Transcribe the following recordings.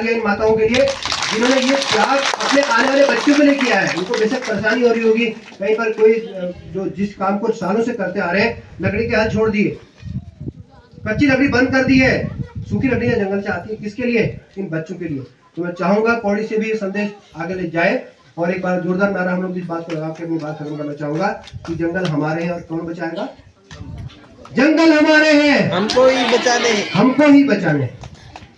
दिया इन माताओं के लिए जिन्होंने ये त्याग अपने आने वाले बच्चों के लिए किया है। उनको बेशक परेशानी हो रही होगी, कहीं पर कोई जो जिस काम को सालों से करते आ रहे हैं, लकड़ी के हाथ छोड़ दिए, कच्ची लकड़ी बंद कर दी है, सूखी लकड़ियां जंगल से आती है, किसके लिए? इन बच्चों के लिए। तो मैं चाहूंगा पौड़ी से भी संदेश आगे ले जाए और एक बार जोरदार नारा हम लोग इस बात को लगा के अपनी बात खत्म करना चाहूंगा कि जंगल हमारे हैं और कौन बचाएगा? जंगल हमारे हैं, हमको ही बचाने, हमको ही बचाने।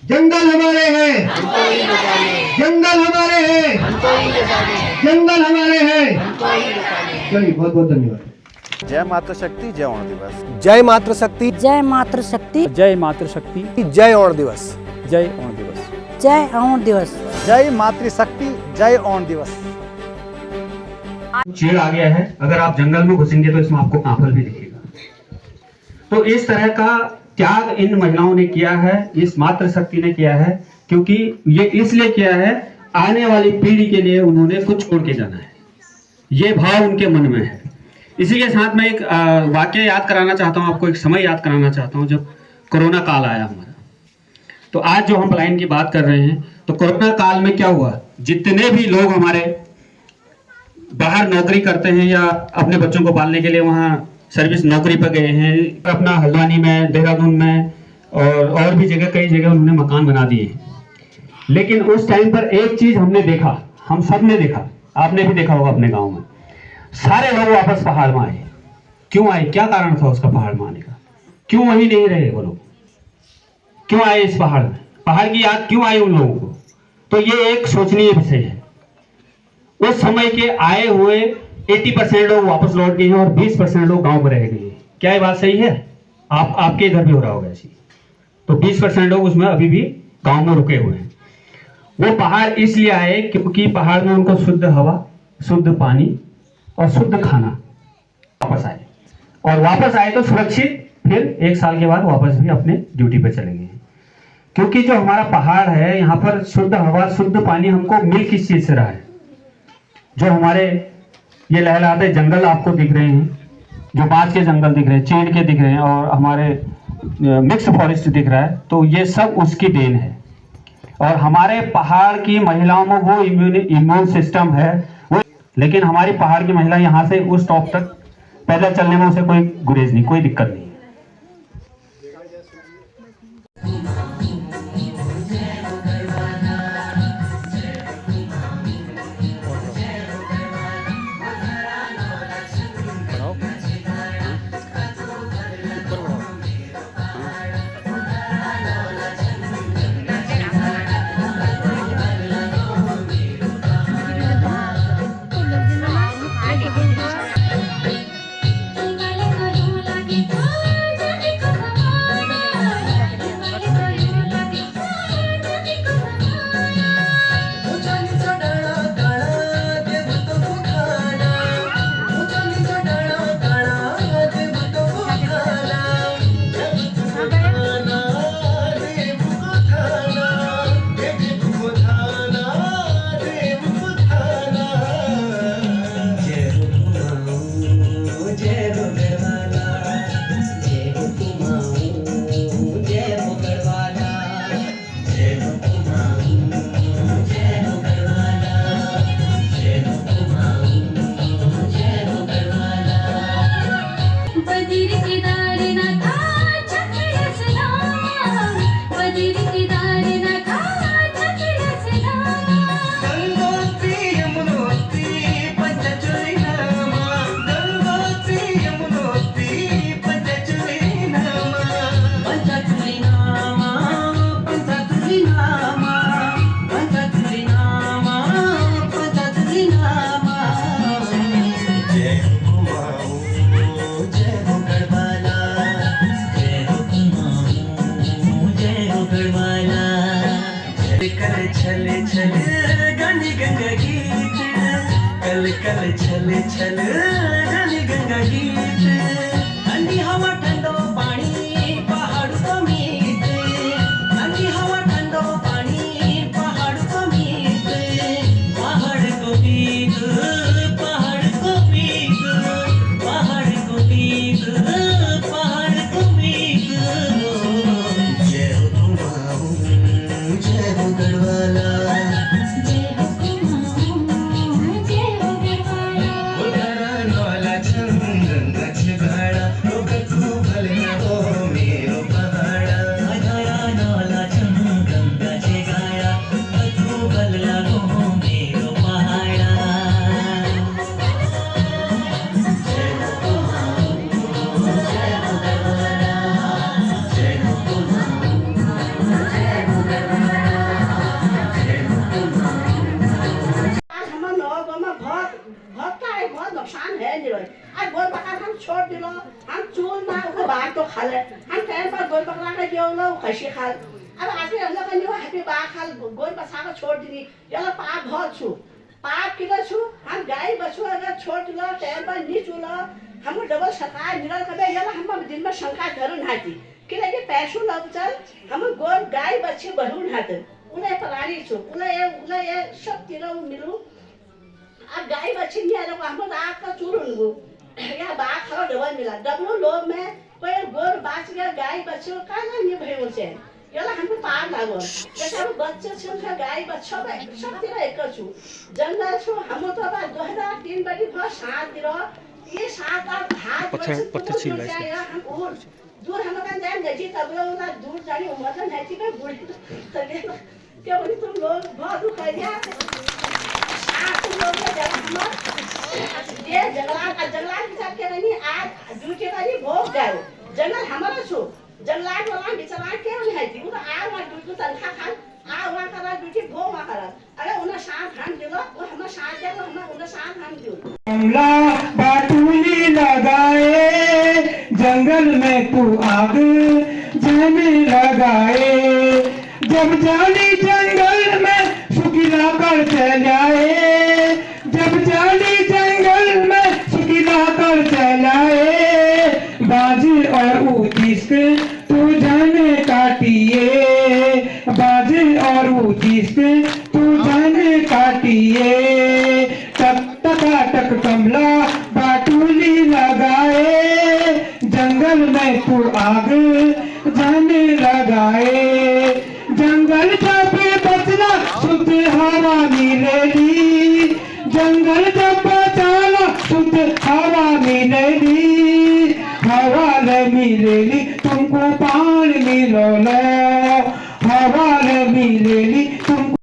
जंगल हमारे हैं, हमको ही बचाने, जंगल हमारे हैं, हमको ही बचाने, जंगल हमारे हैं। हमको ही बचाने। चलिए बहुत बहुत धन्यवाद। जय मातृशक्ति, जय ओण दिवस। जय मातृशक्ति, जय मातृशक्ति, जय मातृशक्ति, जय ओण दिवस, जय ओण दिवस, जय ओण दिवस, जय मातृशक्ति, जय ओण दिवस। शेर आ गया है, अगर आप जंगल में घुसेंगे तो इसमें आपको काफल भी दिखेगा। तो इस तरह का त्याग इन महिलाओं ने किया है, इस मातृशक्ति ने किया है, क्योंकि ये इसलिए किया है, आने वाली पीढ़ी के लिए उन्होंने कुछ छोड़ के जाना है, ये भाव उनके मन में है। इसी के साथ मैं एक वाक्य याद कराना चाहता हूँ आपको, एक समय याद कराना चाहता हूँ जब कोरोना काल आया हमारा। तो आज जो हम पलायन की बात कर रहे हैं, तो कोरोना काल में क्या हुआ, जितने भी लोग हमारे बाहर नौकरी करते हैं या अपने बच्चों को पालने के लिए वहाँ सर्विस नौकरी पर गए हैं, अपना हल्द्वानी में, देहरादून में और भी जगह, कई जगह उन्होंने मकान बना दिए हैं। लेकिन उस टाइम पर एक चीज हमने देखा, हम सब ने देखा, आपने भी देखा होगा अपने गांव में, सारे लोग वापस पहाड़ में आए। क्यों आए? क्या कारण था उसका पहाड़ में आने का? क्यों वहीं नहीं रहे वो लोग? क्यों आए इस पहाड़ में? पहाड़ की याद क्यों आई उन लोगों को? तो ये एक सोचनीय विषय है। उस समय के आए हुए 80% लोग वापस लौट गए हैं और 20% लोग गांव में रह गए हैं। क्या ये बात सही है? आपके इधर भी हो रहा होगा ऐसी। तो 20% लोग उसमें अभी भी गांव में रुके हुए हैं। वो पहाड़ इसलिए आए क्योंकि पहाड़ में उनको शुद्ध हवा, शुद्ध पानी और शुद्ध खाना वापस आए, और वापस आए तो सुरक्षित, फिर 1 साल के बाद वापस भी अपने ड्यूटी पे चले गए। क्योंकि जो हमारा पहाड़ है, यहाँ पर शुद्ध हवा, शुद्ध पानी हमको मिल किस चीज से रहा है? जो हमारे ये लहलहाते जंगल आपको दिख रहे हैं, जो बांस के जंगल दिख रहे हैं, चीड़ के दिख रहे हैं और हमारे मिक्स फॉरेस्ट दिख रहा है, तो ये सब उसकी देन है। और हमारे पहाड़ की महिलाओं में वो इम्यून सिस्टम है वो, लेकिन हमारी पहाड़ की महिला यहाँ से उस टॉप तक पैदल चलने में उसे कोई गुरेज नहीं, कोई दिक्कत नहीं। कल छल छल रानी गंगा गीत ठंडी हवा ठंडो पानी पहाड़ को मीत ठंडी हवा ठंडो पानी पहाड़ को मीत पहाड़ को मीत पहाड़ को मीत पहाड़ को मीत पहाड़ को मीत जय हो तुम जय हो गढ़वाल। खाल हम टाइम पर गोल पकड़ा के जो लो खसी खाल अब आगे हम लोग नहीं हैप्पी बा खाल गोल बसा के छोड़ दी चलो पाप बहुत छु पाप किलो छु हम गाय बछू अगर छोड़ लो टाइम पर नहीं चुलो हम डबल सरकार निरल कबे यला हम दिन में शंका धरन हाती कि लगे पैसो लग चल हम गोल गाय बच्चे बढ़ून हात उन्हें परानी छु उन्हें सब तिरो मिलू अब गाय बच्चे नहीं आलो हम रात का चूरुन गो या बा खाओ डबल मिला डबल लोग में कोई गोर बाच गया गाय बच्चे का ना नहीं भयो से यला हमको पार लागो जैसे हम बच्चे छु का गाय बच्चा में सब तिरो एक छु जंगल छु हम तो बा 2003 बड़ी फर्स्ट सात तिरो ये सात आठ हाथ पत्थर छिल रहा है हम और दूर हम kan जान गई तब लोग ना दूर जाने मतलब है कि मैं बूढ़ी तले क्या बोली तुम लोग बहुत दुख है यार तुम लोग का जगह हम ये जंगला के साथ क्या नहीं आज दूर के वाली भोग गए जंगल हमारा छो जंगला वाला बिचरा के नहीं है वो आ वहां दूर को तनखा खान आ वहां करा दूर के भोग वहां करा अरे उन्हें साथ हम दिलो वो हमें साथ दे हम उन्हें साथ हम दियो कमला बाटुली लगाए जंगल में तू आग जाने लगाए जब जाली जंगल में सुखिला कर चलाए जब जाली जंगल में सुखिला कर चलाए बाजी और उदिस तू जाने काटिए बाजी और उदिस तू जाने काटिए टक कमला बाटुली लगाए जंगल में तू आग जाने लगाए जंगल जब बचना शुद्ध हवा मिलेगी जंगल जब बचाना शुद्ध हवा मिलेगी हवा मिलेगी तुमको पानी मिलो हवा मिलेगी तुमको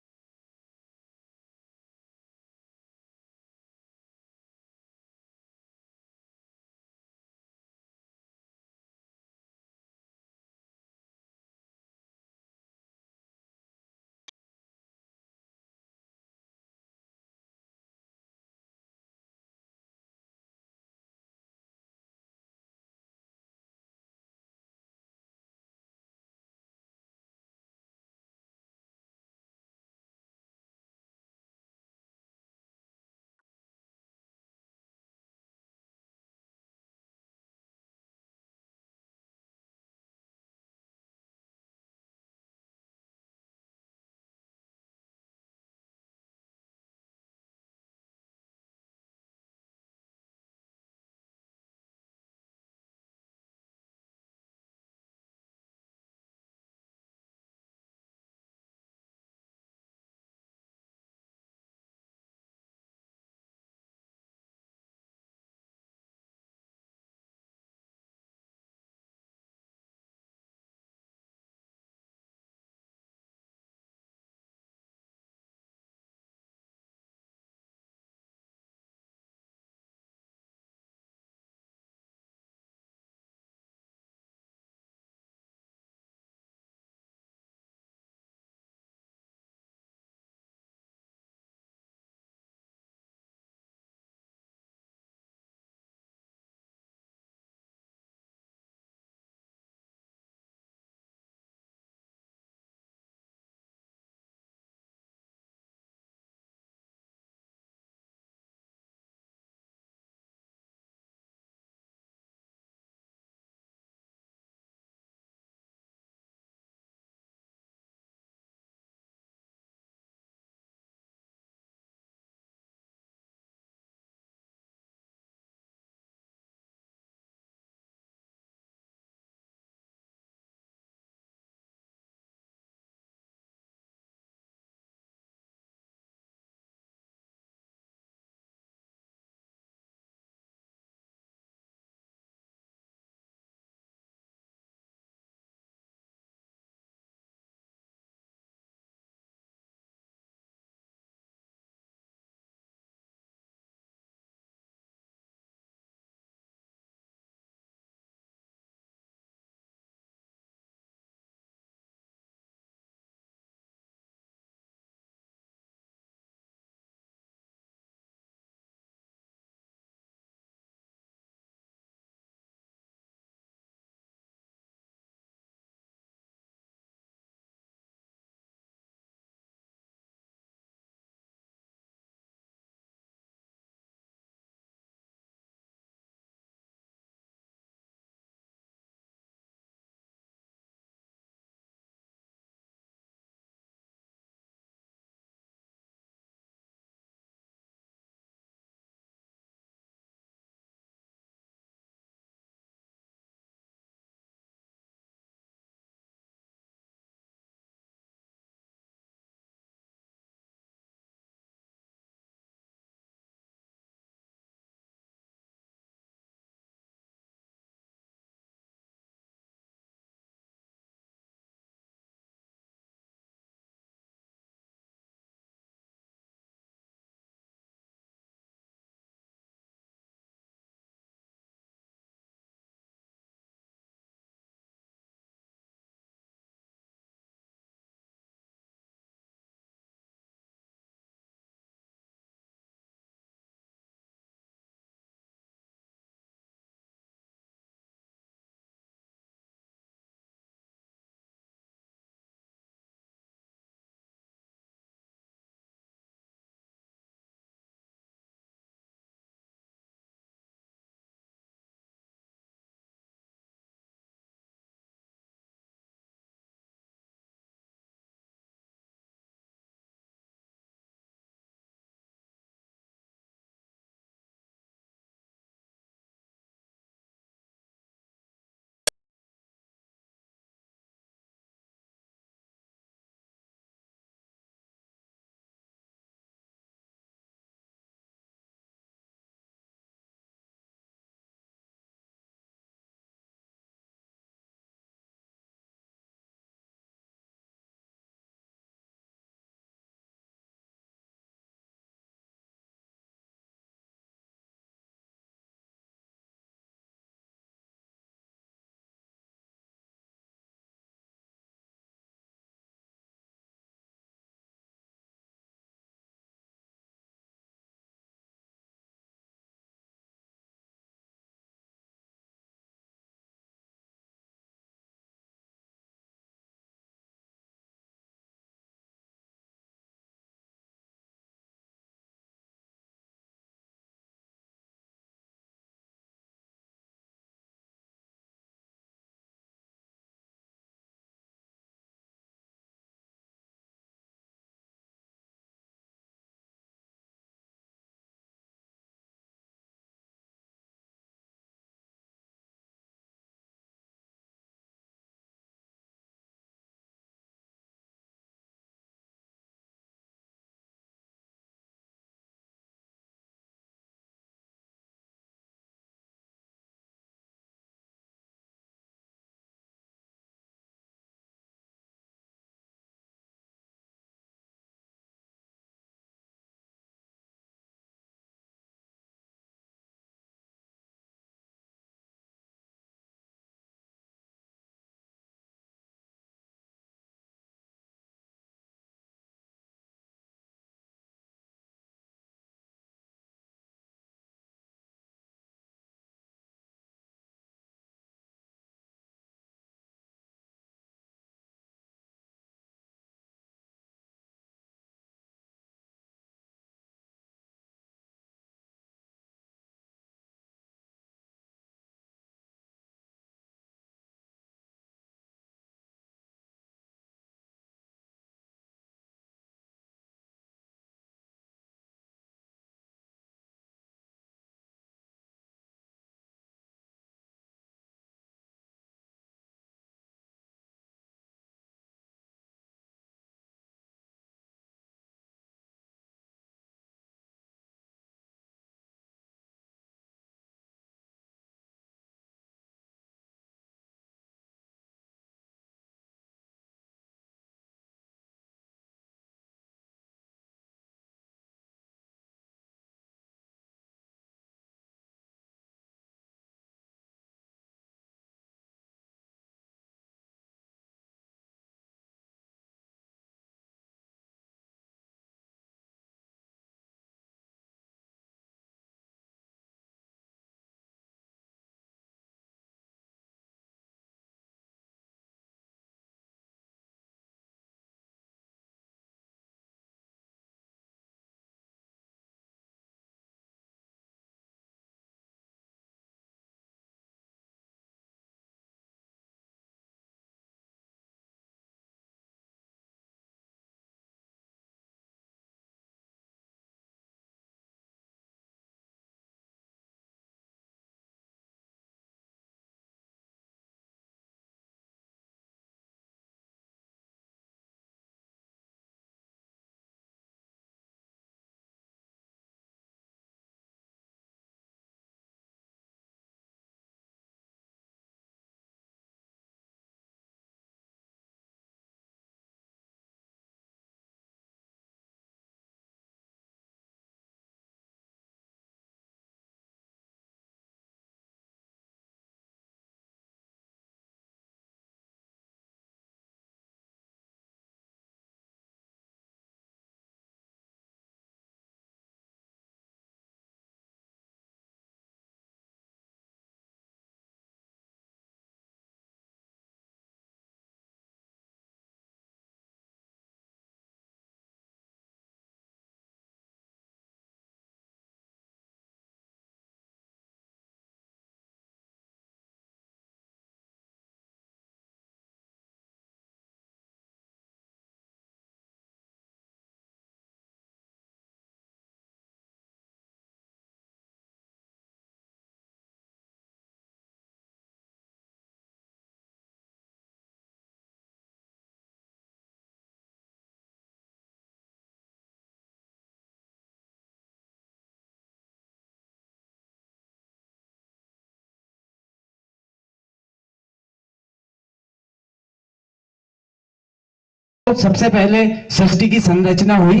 सबसे पहले सृष्टि की संरचना हुई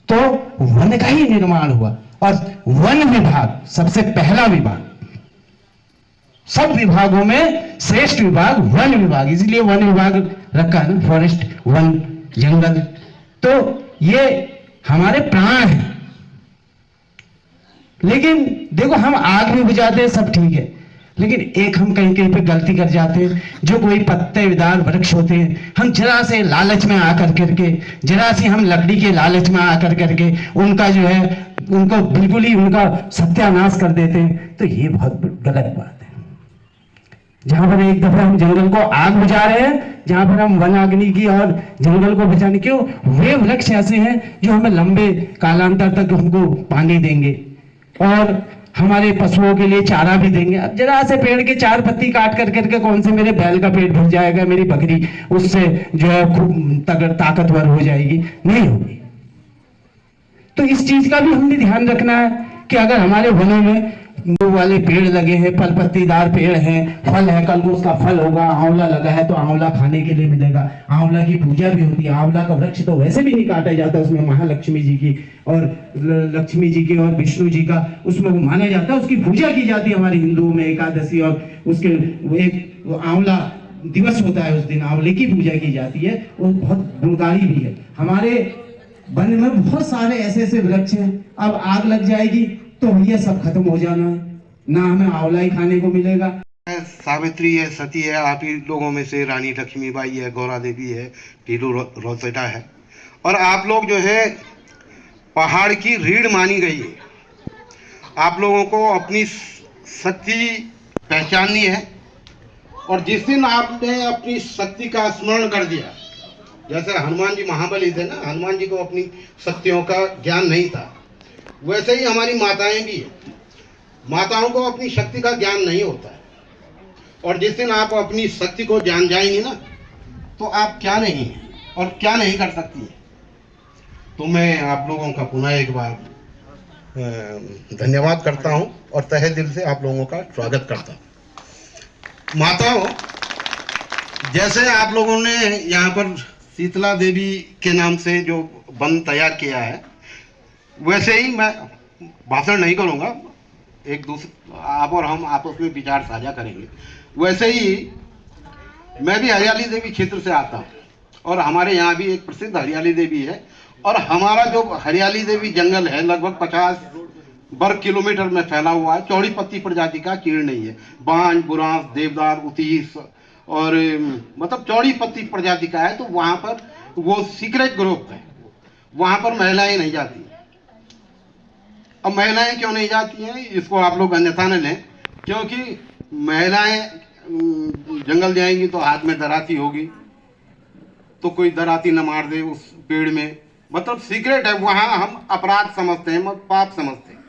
तो वन का ही निर्माण हुआ और वन विभाग सबसे पहला विभाग, सब विभागों में श्रेष्ठ विभाग वन विभाग, इसलिए वन विभाग रखा है ना, फॉरेस्ट, वन, जंगल। तो ये हमारे प्राण हैं। लेकिन देखो, हम आग भी बुझाते हैं, सब ठीक है, लेकिन एक हम कहीं कहीं पे गलती कर जाते हैं। जो कोई पत्तेदार वृक्ष होते हैं, हम जरा से लालच में आकर करके, जरा सी हम लकड़ी के लालच में आकर करके उनका जो है, उनको बिल्कुल ही उनका सत्यानाश कर देते हैं। तो ये बहुत गलत बात है। जहां पर एक दफा हम जंगल को आग बुझा रहे हैं, जहां पर हम वन अग्नि की और जंगल को बचाने, क्यों? वे वृक्ष ऐसे हैं जो हमें लंबे कालांतर तक हमको पानी देंगे और हमारे पशुओं के लिए चारा भी देंगे। अब जरा से पेड़ के 4 पत्ती काट कर करके कौन से मेरे बैल का पेट भर जाएगा, मेरी बकरी उससे जो है खूब ताकतवर हो जाएगी? नहीं होगी। तो इस चीज का भी हमने ध्यान रखना है कि अगर हमारे वनों में वो वाले पेड़ लगे हैं, फल पत्तीदार पेड़ हैं, फल है, कल को उसका फल होगा, आंवला लगा है तो आंवला खाने के लिए मिलेगा, आंवला की पूजा भी होती है। आंवला का वृक्ष तो वैसे भी नहीं काटा जाता, उसमें महालक्ष्मी जी की और लक्ष्मी जी की और विष्णु जी का उसमें वो माना जाता है, उसकी पूजा की जाती है हमारे हिंदुओं में, एकादशी और उसके एक आंवला दिवस होता है, उस दिन आंवले की पूजा की जाती है, वो बहुत गुणकारी भी है। हमारे वन में बहुत सारे ऐसे ऐसे वृक्ष हैं, अब आग लग जाएगी तो भैया सब खत्म हो जाना है, ना हमें आंवला ही खाने को मिलेगा। सावित्री है, सती है, आप ही लोगों में से रानी लक्ष्मीबाई है, गौरा देवी है, टीलू रोसेटा है, और आप लोग जो है पहाड़ की रीढ़ मानी गई है। आप लोगों को अपनी शक्ति पहचाननी है, और जिस दिन आपने अपनी शक्ति का स्मरण कर दिया, जैसे हनुमान जी महाबली थे ना, हनुमान जी को अपनी शक्तियों का ज्ञान नहीं था, वैसे ही हमारी माताएं भी हैं। माताओं को अपनी शक्ति का ज्ञान नहीं होता है, और जिस दिन आप अपनी शक्ति को जान जाएंगे ना, तो आप क्या नहीं हैं और क्या नहीं कर सकती हैं। तो मैं आप लोगों का पुनः एक बार धन्यवाद करता हूं और तहे दिल से आप लोगों का स्वागत करता हूं। माताओं, जैसे आप लोगों ने यहाँ पर शीतला देवी के नाम से जो वन तैयार किया है, वैसे ही मैं भाषण नहीं करूँगा, एक दूसरे आप और हम आपस में विचार साझा करेंगे। वैसे ही मैं भी हरियाली देवी क्षेत्र से आता हूँ, और हमारे यहाँ भी एक प्रसिद्ध हरियाली देवी है, और हमारा जो हरियाली देवी जंगल है लगभग 50 वर्ग किलोमीटर में फैला हुआ है। चौड़ी पत्ती प्रजाति का चीड़ नहीं है, बांज, बुरांस, देवदार, उतीस और मतलब चौड़ी पत्ती प्रजाति का है। तो वहाँ पर वो सीक्रेट ग्रुप है, वहाँ पर महिलाएं नहीं जाती। अब महिलाएं क्यों नहीं जाती हैं, इसको आप लोग अन्यथा न लें, क्योंकि महिलाएं जंगल जाएंगी तो हाथ में दराती होगी, तो कोई दराती न मार दे उस पेड़ में, मतलब सीक्रेट है। वहाँ हम अपराध समझते हैं, मत पाप समझते हैं।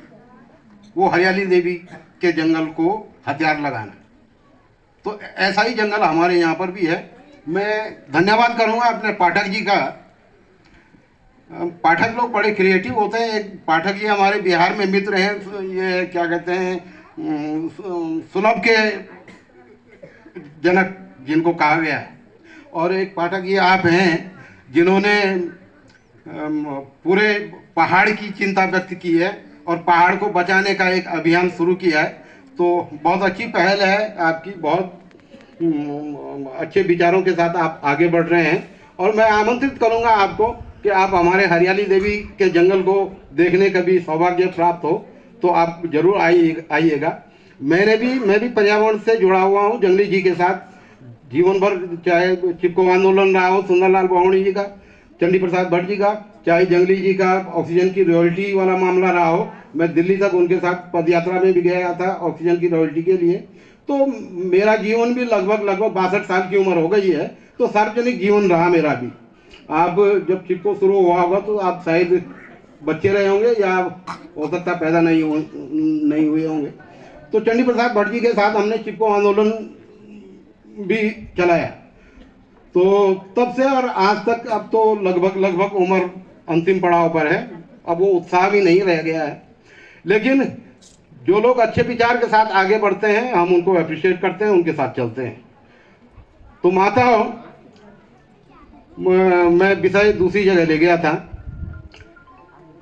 वो हरियाली देवी के जंगल को हथियार लगाना, तो ऐसा ही जंगल हमारे यहाँ पर भी है। मैं धन्यवाद करूँगा अपने पाठक जी का। पाठक लोग बड़े क्रिएटिव होते हैं। एक पाठक जी हमारे बिहार में मित्र हैं, ये क्या कहते हैं, सुलभ के जनक जिनको कहा गया है, और एक पाठक ये आप हैं जिन्होंने पूरे पहाड़ की चिंता व्यक्त की है और पहाड़ को बचाने का एक अभियान शुरू किया है। तो बहुत अच्छी पहल है आपकी, बहुत अच्छे विचारों के साथ आप आगे बढ़ रहे हैं, और मैं आमंत्रित करूंगा आपको कि आप हमारे हरियाली देवी के जंगल को देखने का भी सौभाग्य प्राप्त हो तो आप जरूर आइएगा। मैं भी पर्यावरण से जुड़ा हुआ हूँ, जंगली जी के साथ जीवन भर, चाहे चिपको आंदोलन रहा हो सुंदरलाल बहुणी जी का, चंडी प्रसाद भट्ट जी का, चाहे जंगली जी का ऑक्सीजन की रॉयल्टी वाला मामला रहा हो। मैं दिल्ली तक उनके साथ पद यात्रा में भी गया था ऑक्सीजन की रॉयल्टी के लिए। तो मेरा जीवन भी लगभग 62 साल की उम्र हो गई है, तो सार्वजनिक जीवन रहा मेरा भी। आप जब चिपको शुरू हुआ होगा तो आप शायद बच्चे रहे होंगे या हो सकता पैदा नहीं हुए होंगे। तो चंडी प्रसाद भट्ट जी के साथ हमने चिपको आंदोलन भी चलाया। तो तब से और आज तक अब तो लगभग उम्र अंतिम पड़ाव पर है, अब वो उत्साह भी नहीं रह गया है। लेकिन जो लोग अच्छे विचार के साथ आगे बढ़ते हैं हम उनको अप्रिशिएट करते हैं, उनके साथ चलते हैं। तो माताओं, मैं विषय दूसरी जगह ले गया था।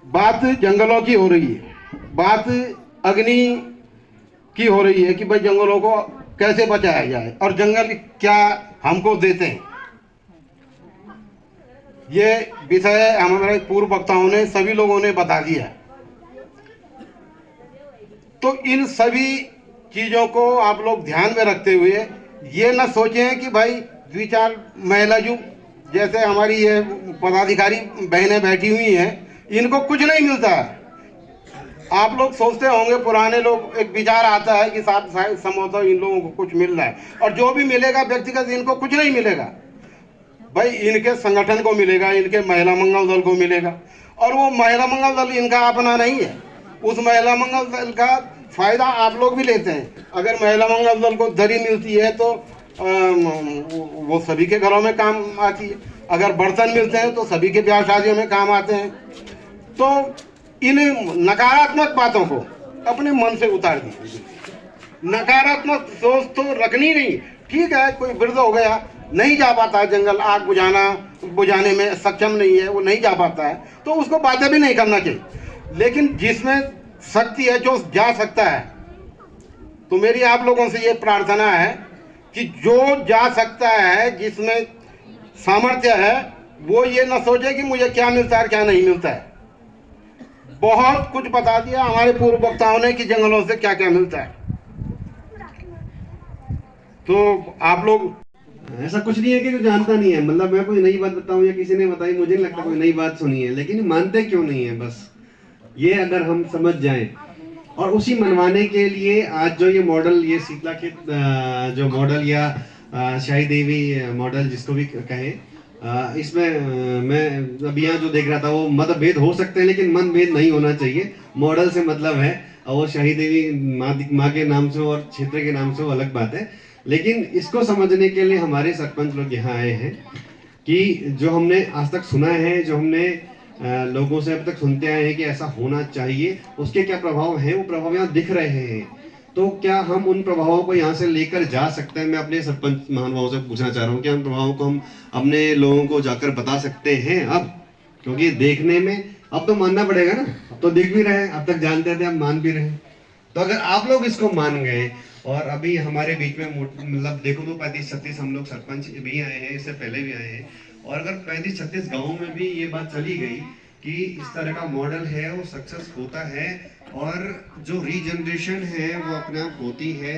बात जंगलों की हो रही है, बात अग्नि की हो रही है कि भाई जंगलों को कैसे बचाया जाए और जंगल क्या हमको देते हैं। ये विषय हमारे पूर्व वक्ताओं ने, सभी लोगों ने बता दिया। तो इन सभी चीज़ों को आप लोग ध्यान में रखते हुए ये न सोचें कि भाई 2-4 महिला जो जैसे हमारी ये पदाधिकारी बहनें बैठी हुई हैं, इनको कुछ नहीं मिलता है। आप लोग सोचते होंगे, पुराने लोग, एक विचार आता है कि साथ संभवतः इन लोगों को कुछ मिल रहा है, और जो भी मिलेगा व्यक्तिगत इनको कुछ नहीं मिलेगा भाई, इनके संगठन को मिलेगा, इनके महिला मंगल दल को मिलेगा। और वो महिला मंगल दल इनका अपना नहीं है, उस महिला मंगल दल का फायदा आप लोग भी लेते हैं। अगर महिला मंगल दल को दरी मिलती है तो वो सभी के घरों में काम आती है, अगर बर्तन मिलते हैं तो सभी के ब्याह शादियों में काम आते हैं। तो इन नकारात्मक बातों को अपने मन से उतार दीजिए। नकारात्मक सोच तो रखनी नहीं। ठीक है, कोई वृद्ध हो गया, नहीं जा पाता है जंगल, आग बुझाने में सक्षम नहीं है, वो नहीं जा पाता है, तो उसको बातें भी नहीं करना चाहिए। लेकिन जिसमें शक्ति है, जो जा सकता है, तो मेरी आप लोगों से ये प्रार्थना है कि जो जा सकता है, जिसमें सामर्थ्य है, वो ये न सोचे कि मुझे क्या मिलता है क्या नहीं मिलता है। बहुत कुछ बता दिया हमारे पूर्व वक्ताओं ने कि जंगलों से क्या क्या मिलता है। तो आप लोग, ऐसा कुछ नहीं है कि कोई जानता नहीं है। मतलब मैं कोई नई बात बताऊं या किसी ने बताई, मुझे नहीं लगता कोई नई बात सुनी है, लेकिन मानते क्यों नहीं है, बस ये अगर हम समझ जाएं। और उसी मनवाने के लिए आज जो ये मॉडल, ये शीतला खेत जो मॉडल या शाही देवी मॉडल जिसको भी कहें, इसमें मैं अभी यहाँ जो देख रहा था, वो मतभेद हो सकते हैं लेकिन मनभेद नहीं होना चाहिए। मॉडल से मतलब है, और वो शाही देवी माँ के नाम से और क्षेत्र के नाम से वो अलग बात है। लेकिन इसको समझने के लिए हमारे सरपंच लोग यहाँ आए हैं कि जो हमने आज तक सुना है, जो हमने लोगों से अब तक सुनते आए हैं कि ऐसा होना चाहिए, उसके क्या प्रभाव हैं, वो प्रभाव यहाँ दिख रहे हैं। तो क्या हम उन प्रभावों को यहाँ से लेकर जा सकते हैं? मैं अपने सरपंच महानुभावों से पूछना चाह रहा हूँ कि उन प्रभावों को हम अपने लोगों को जाकर बता सकते हैं अब? क्योंकि देखने में अब तो मानना पड़ेगा ना, अब तो दिख भी रहे हैं, अब तक जानते थे, अब मान भी रहे हैं। तो अगर आप लोग इसको मान गए, और अभी हमारे बीच में मतलब देखो तो 35-36 हम लोग सरपंच भी आए हैं, इससे पहले भी आए हैं, और अगर 35-36 गाँव में भी ये बात चली गई कि इस तरह का मॉडल है, वो सक्सेस होता है, और जो रीजनरेशन है वो अपने आप होती है,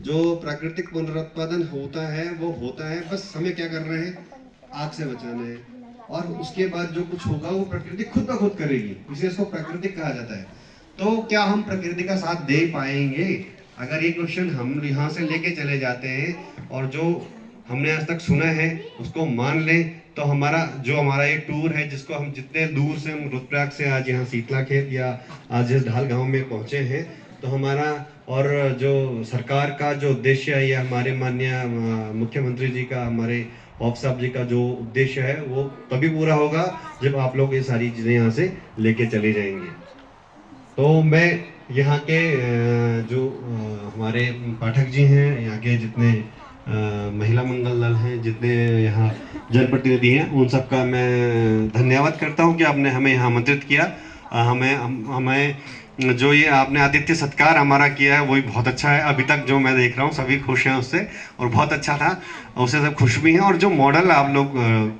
जो प्राकृतिक पुनरुत्पादन होता है वो होता है। बस हमें क्या कर रहे हैं, आग से बचाना है, और उसके बाद जो कुछ होगा वो प्रकृति खुद ब खुद करेगी, इसलिए इसको प्राकृतिक कहा जाता है। तो क्या हम प्रकृति का साथ दे पाएंगे? अगर ये क्वेश्चन हम यहाँ से लेके चले जाते हैं और जो हमने आज तक सुना है उसको मान लें, तो हमारा ये टूर है, जिसको हम जितने दूर से, हम रुद्रप्रयाग से आज यहाँ शीतला खेत या आज इस ढाल गांव में पहुँचे हैं, तो हमारा और जो सरकार का जो उद्देश्य है, या हमारे माननीय मुख्यमंत्री जी का, हमारे ऑफ साहब जी का जो उद्देश्य है, वो तभी पूरा होगा जब आप लोग ये सारी चीज़ें यहाँ से लेके चले जाएंगे। तो मैं यहाँ के जो हमारे पाठक जी हैं, यहाँ के जितने महिला मंगल दल हैं, जितने यहाँ जनप्रतिनिधि हैं, उन सब का मैं धन्यवाद करता हूँ कि आपने हमें यहाँ आमंत्रित किया। हमें जो ये आपने आतिथ्य सत्कार हमारा किया है, वही बहुत अच्छा है। अभी तक जो मैं देख रहा हूँ सभी खुश हैं उससे, और बहुत अच्छा था, उससे सब खुश भी हैं। और जो मॉडल आप लोग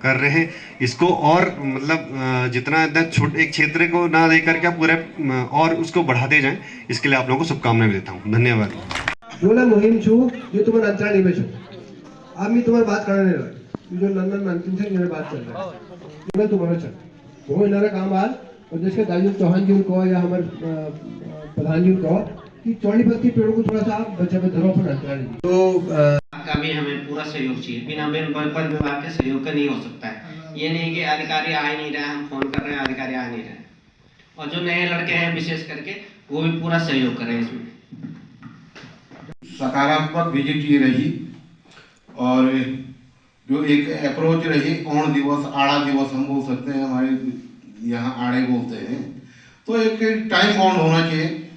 कर रहे हैं, इसको और मतलब जितना एक क्षेत्र को ना लेकर के पूरे और उसको बढ़ाते जाएं, इसके लिए आप लोगों को शुभकामनाएं देता हूँ। धन्यवाद। बोला मुहिम छू जो तुम्हारा अंतराणी में छू, अब मैं तुम्हारी बात करने लगा, जो लंदन में अंतिम से मेरे बात चल रहा है, मैं तुम्हारा चल वो इन्होंने काम आज, और जिसके दाजू चौहान जी को या हमारे प्रधान जी को कि चौड़ी बस्ती पेड़ों को थोड़ा सा बच्चे पे धरो पर अंतराणी। तो का भी हमें पूरा सहयोग चाहिए, बिना वन विभाग के सहयोग का नहीं हो सकता है। ये नहीं कि अधिकारी आ ही नहीं रहे, हम फोन कर रहे हैं, अधिकारी आ नहीं रहे, और जो नए लड़के हैं विशेष करके, वो भी पूरा सहयोग करें इसमें। सकारात्मक विजिट ये रही, और जो एक अप्रोच रही, ओण दिवस, आड़ा दिवस हम बोल सकते हैं, हमारे यहाँ आड़े बोलते हैं, तो एक टाइम बाउंड होना चाहिए,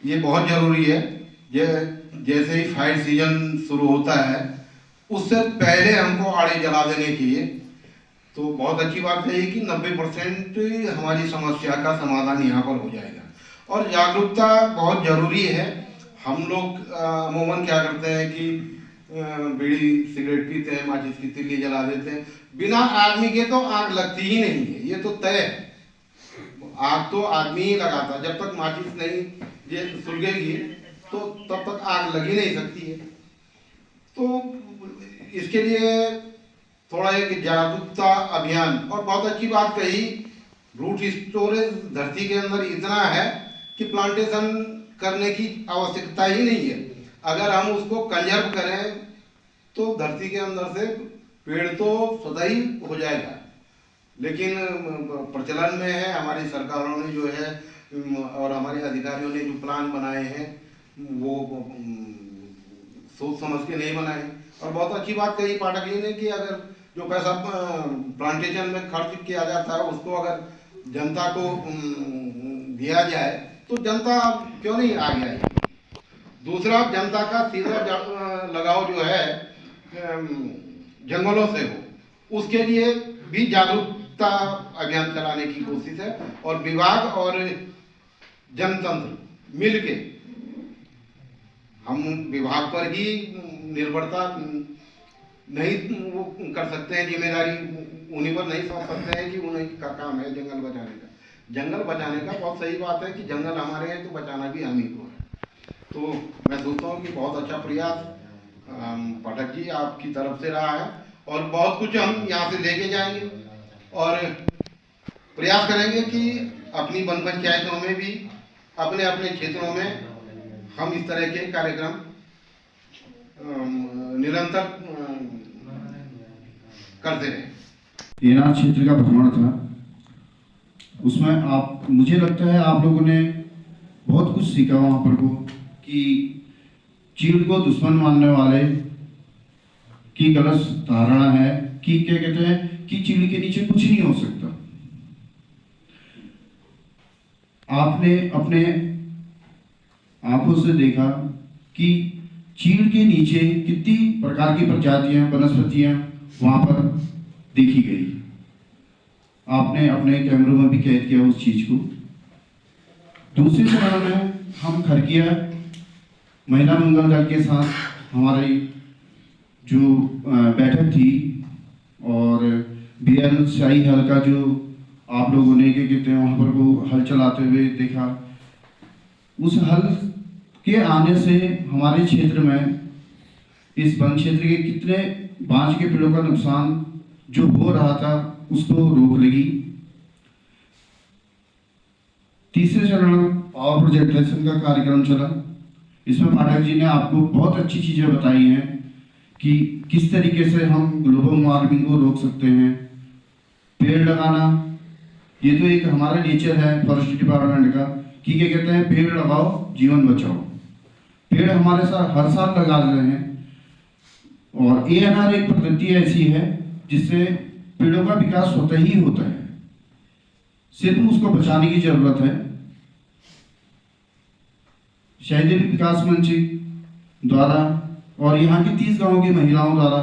ये बहुत ज़रूरी है। जैसे ही फायर सीजन शुरू होता है, उससे पहले हमको आड़े जला देने चाहिए, तो बहुत अच्छी बात है कि 90% हमारी समस्या का समाधान यहाँ पर हो जाएगा। और जागरूकता बहुत ज़रूरी है। हम लोग अमूमन क्या करते हैं कि बीड़ी सिगरेट पीते हैं, माचिस की तिल्ली जला देते हैं। बिना आदमी के तो आग लगती ही नहीं है, ये तो तय है। आग तो आदमी ही लगाता, जब तक माचिस नहीं ये सुलगेगी तो तब तक आग लग ही नहीं सकती है। तो इसके लिए थोड़ा एक जागरूकता अभियान। और बहुत अच्छी बात कही, रूट स्टोरेज धरती के अंदर इतना है कि प्लांटेशन करने की आवश्यकता ही नहीं है। अगर हम उसको कंजर्व करें तो धरती के अंदर से पेड़ तो स्वतः ही हो जाएगा। लेकिन प्रचलन में है, हमारी सरकारों ने जो है और हमारे अधिकारियों ने जो प्लान बनाए हैं वो सोच समझ के नहीं बनाए। और बहुत अच्छी बात कही पाठक जी ने कि अगर जो पैसा प्लांटेशन में खर्च किया जाता है उसको अगर जनता को दिया जाए तो जनता क्यों नहीं आगे आएगी। दूसरा, जनता का सीधा लगाव जो है जंगलों से हो, उसके लिए भी जागरूकता अभियान चलाने की कोशिश है। और विभाग और जनतंत्र मिलके हम विभाग पर ही निर्भरता नहीं वो कर सकते हैं, जिम्मेदारी उन्हीं पर नहीं सौंप सकते हैं कि उन्हीं का काम है जंगल बचाने का। जंगल बचाने का बहुत सही बात है कि जंगल हमारे हैं तो बचाना भी हम ही को है। तो मैं सोचता हूँ कि बहुत अच्छा प्रयास पाठक जी आपकी तरफ से रहा है और बहुत कुछ हम यहाँ से लेके जाएंगे और प्रयास करेंगे कि अपनी वन पंचायतों में भी अपने अपने क्षेत्रों में हम इस तरह के कार्यक्रम निरंतर करते रहे। एनार क्षेत्र का भ्रमण था, उसमें मुझे लगता है आप लोगों ने बहुत कुछ सीखा वहाँ पर को कि चीड़ को दुश्मन मानने वाले की गलत धारणा है कि क्या कहते हैं कि चीड़ के नीचे कुछ नहीं हो सकता। आपने अपने आंखों से देखा कि चीड़ के नीचे कितनी प्रकार की प्रजातियां वनस्पतियां वहां पर देखी गई। आपने अपने कैमरों में भी कैद किया उस चीज को। दूसरी चरण में हम खरकिया महिला मंगल दल के साथ हमारी जो बैठक थी और बीएल शाही हल का जो आप लोगों ने क्या कहते हैं वहाँ पर को हल चलाते हुए देखा। उस हल के आने से हमारे क्षेत्र में इस वन क्षेत्र के कितने बांस के पेड़ों का नुकसान जो हो रहा था उसको रोक लगी। तीसरे चरण पावर प्रोजेक्टेशन का कार्यक्रम चला। इसमें पाठक जी ने आपको बहुत अच्छी चीजें बताई हैं कि किस तरीके से हम ग्लोबल वार्मिंग को रोक सकते हैं। पेड़ लगाना ये तो एक हमारा नेचर है फॉरेस्ट डिपार्टमेंट का कि क्या कहते हैं पेड़ लगाओ जीवन बचाओ। पेड़ हमारे साथ हर साल लगा रहे हैं और एएनआर एक पद्धति ऐसी है जिससे पेड़ों का विकास स्वतः ही होता है, सिर्फ उसको बचाने की जरूरत है। शहरी विकास मंच द्वारा और यहाँ की 30 गांवों की महिलाओं द्वारा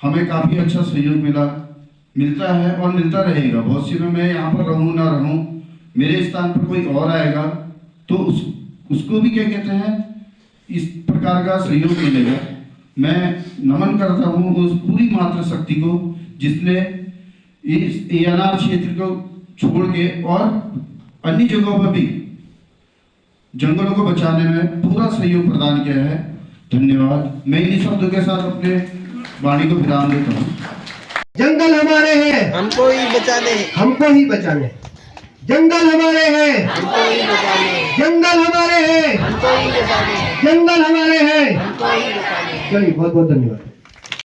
हमें काफी अच्छा सहयोग मिलता है और मिलता रहेगा। बहुत सी में मैं यहाँ पर रहूं ना रहूं, मेरे स्थान पर कोई और आएगा तो उसको भी क्या कहते हैं इस प्रकार का सहयोग मिलेगा। मैं नमन करता हूँ उस पूरी मातृशक्ति को जिसने इस एएनआर क्षेत्र को छोड़ के और अन्य जगहों पर भी जंगलों को बचाने में पूरा सहयोग प्रदान किया है। धन्यवाद। मैं इन्हीं शब्दों के साथ अपने वाणी को विराम देता हूँ। जंगल हमारे हैं, हमको ही बचाने, हमको ही बचाने। जंगल हमारे हैं, हमको ही बचाने, जंगल हमारे हैं, हमको ही बचाने, जंगल हमारे हैं। हमको ही बचाने। चलिए बहुत बहुत धन्यवाद।